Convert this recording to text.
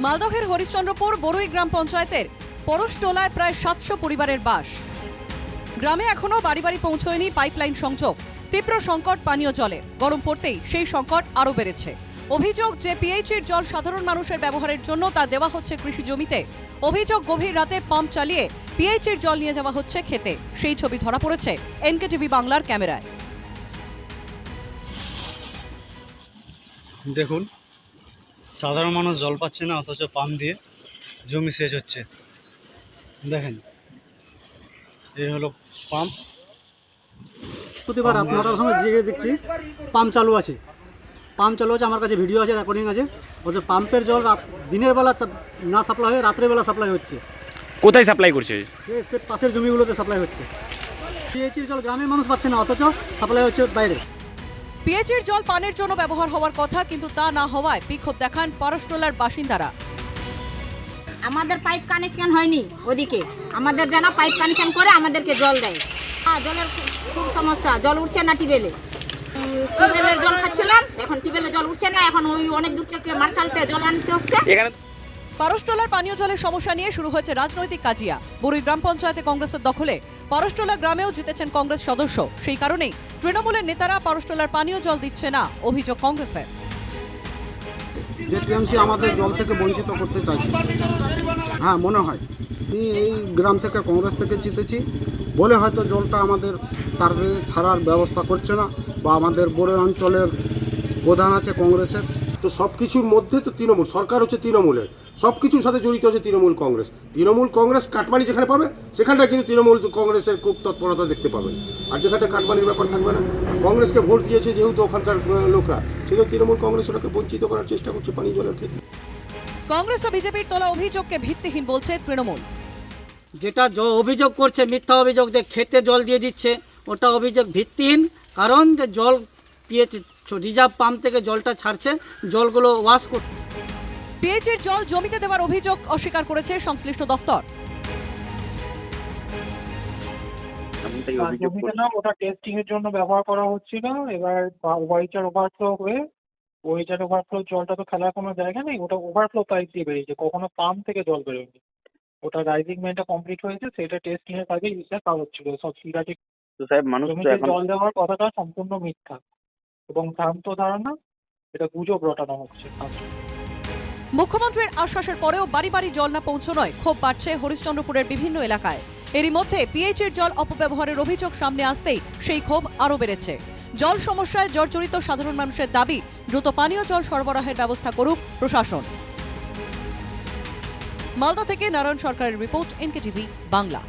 মালদহের হরিশ্চন্দ্রপুর বড়ুই গ্রাম পঞ্চায়েতের পরশটোলায় প্রায় ৭০০ পরিবারের বাস। গ্রামে এখনো বাড়ি বাড়ি পৌঁছয়নি পাইপলাইন সংযোগ। তীব্র সংকট পানীয় জলে। গরম পড়তেই সেই সংকট আরও বেড়েছে। অভিযোগ যে পিএইচির জল সাধারণ মানুষের ব্যবহারের জন্য তা দেওয়া হচ্ছে কৃষি জমিতে। অভিযোগ গভীর রাতে পাম্প চালিয়ে পিএইচির জল নিয়ে যাওয়া হচ্ছে খেতে। সেই ছবি ধরা পড়েছে এনকেটিভি বাংলার ক্যামেরায়। দেখুন, সাধারণ মানুষ জল পাচ্ছে না, অথচ পাম্প দিয়ে জমি সেচ হচ্ছে। দেখেন, এই হলো পাম্প। প্রতিবার রাত 9টার সময় জেগে দেখছি পাম্প চালু আছে। আমার কাছে ভিডিও আছে, রেকর্ডিং আছে। অথচ পাম্পের জল দিনের বেলা না সাপ্লাই হয়ে রাত্রেবেলা সাপ্লাই হচ্ছে। কোথায় সাপ্লাই করছে? সে পাশের জমিগুলোতে সাপ্লাই হচ্ছে। পিএইচির জল গ্রামের মানুষ পাচ্ছে না, অথচ সাপ্লাই হচ্ছে বাইরে। পিএইচির জল পানের জন্য ব্যবহার হওয়ার কথা, কিন্তু তা না হওয়ায় বিক্ষোভ দেখান পরশটোলার বাসিন্দারা। আমাদের পাইপ কানেকশন হয়নি, ওদিকে আমাদের যেন পাইপ কানেকশন করে আমাদেরকে জল দেয়। জলের খুব সমস্যা, জল উঠছে না টিবেলে। টিবেলের জল খাচ্ছিলাম, এখন টিবেলে জল উঠছে না, এখন ওই অনেক দূর থেকে মার্শালতে জল আনতে হচ্ছে। পরশটোলার পানীয় জলের সমস্যা নিয়ে শুরু হয়েছে রাজনৈতিক কাজিয়া। বড়ুই গ্রাম পঞ্চায়েতে কংগ্রেসের দখলে। পরশটোলা গ্রামেও জিতেছেন কংগ্রেস সদস্য। সেই কারণেই তৃণমূলের নেতারা পরশটোলার পানীয় জল দিচ্ছে না, অভিযোগ কংগ্রেসের। যে টিএমসি আমাদের জল থেকে বঞ্চিত করতে চাইছে। হ্যাঁ, মনে হয় আমি এই গ্রাম থেকে কংগ্রেস থেকে জিতেছি বলে হয়তো জলটা আমাদের তার ছাড়ার ব্যবস্থা করছে না, বা আমাদের বড়ুই অঞ্চলের প্রধান আছে কংগ্রেসের। তো সব কিছুর মধ্যে তো তৃণমূল সরকার হচ্ছে তৃণমূলের, সব কিছুর সাথে জড়িত হচ্ছে তৃণমূল কংগ্রেস কাটমানি যেখানে পাবে সেখানটা কিন্তু তৃণমূল কংগ্রেসের খুব তৎপরতা দেখতে পাবেন। আর যেখানটা কাটমানির ব্যাপার থাকবে না, কংগ্রেসকে ভোট দিয়েছে যেহেতু ওখানকার লোকরা, সেহেতু তৃণমূল কংগ্রেস ওটাকে বঞ্চিত করার চেষ্টা করছে পানীয় জলের ক্ষেত্রে। কংগ্রেস ও বিজেপির তোলা অভিযোগকে ভিত্তিহীন বলছে তৃণমূল। যেটা অভিযোগ করছে, মিথ্যা অভিযোগ যে খেতে জল দিয়ে দিচ্ছে, ওটা অভিযোগ ভিত্তিহীন। কারণ যে জল পিএইচি রিজার্ভ পাম্প থেকে জলটা ছাড়ছে, জলগুলো ওয়াশ করছে। পিএইচির জল জমিতে দেওয়ার অভিযোগ অস্বীকার করেছে সংশ্লিষ্ট দফতর। জমিতে না, ওটা টেস্টিং এর জন্য ব্যবহার করা হচ্ছিল। এবার ওয়াইচার ওভারফ্লো হয়ে জলটা তো ফেলার কোনো জায়গা নেই, ওটা ওভারফ্লো পাইপ দিয়ে বেরিয়েছে, কখনো পাম্প থেকে জল বেরোয়নি। ওটা রাইজিং মেনটা কমপ্লিট হয়েছে, সেটা টেস্টিং এর কাজে ইউজটা কাজ হচ্ছিল। সব সিরাটি জমিতে জল দেওয়ার কথাটা সম্পূর্ণ মিথ্যা এবং ভ্রান্ত ধারণা, এটা গুজব রটানো হচ্ছে। মুখ্যমন্ত্রীর আশ্বাসের পরেও বাড়ি বাড়ি জল না পৌঁছানোয় ক্ষোভ বাড়ছে হরিশ্চন্দ্রপুরের বিভিন্ন এলাকায়। এরই মধ্যে পিএইচির জল অপব্যবহারের অভিযোগ সামনে আসতেই সেই ক্ষোভ আরও বেড়েছে। জল সমস্যায় জর্জরিত সাধারণ মানুষের দাবি, দ্রুত পানীয় জল সরবরাহের ব্যবস্থা করুক প্রশাসন। মালদা থেকে নারায়ণ সরকারের রিপোর্ট, এনকেটিভি বাংলা।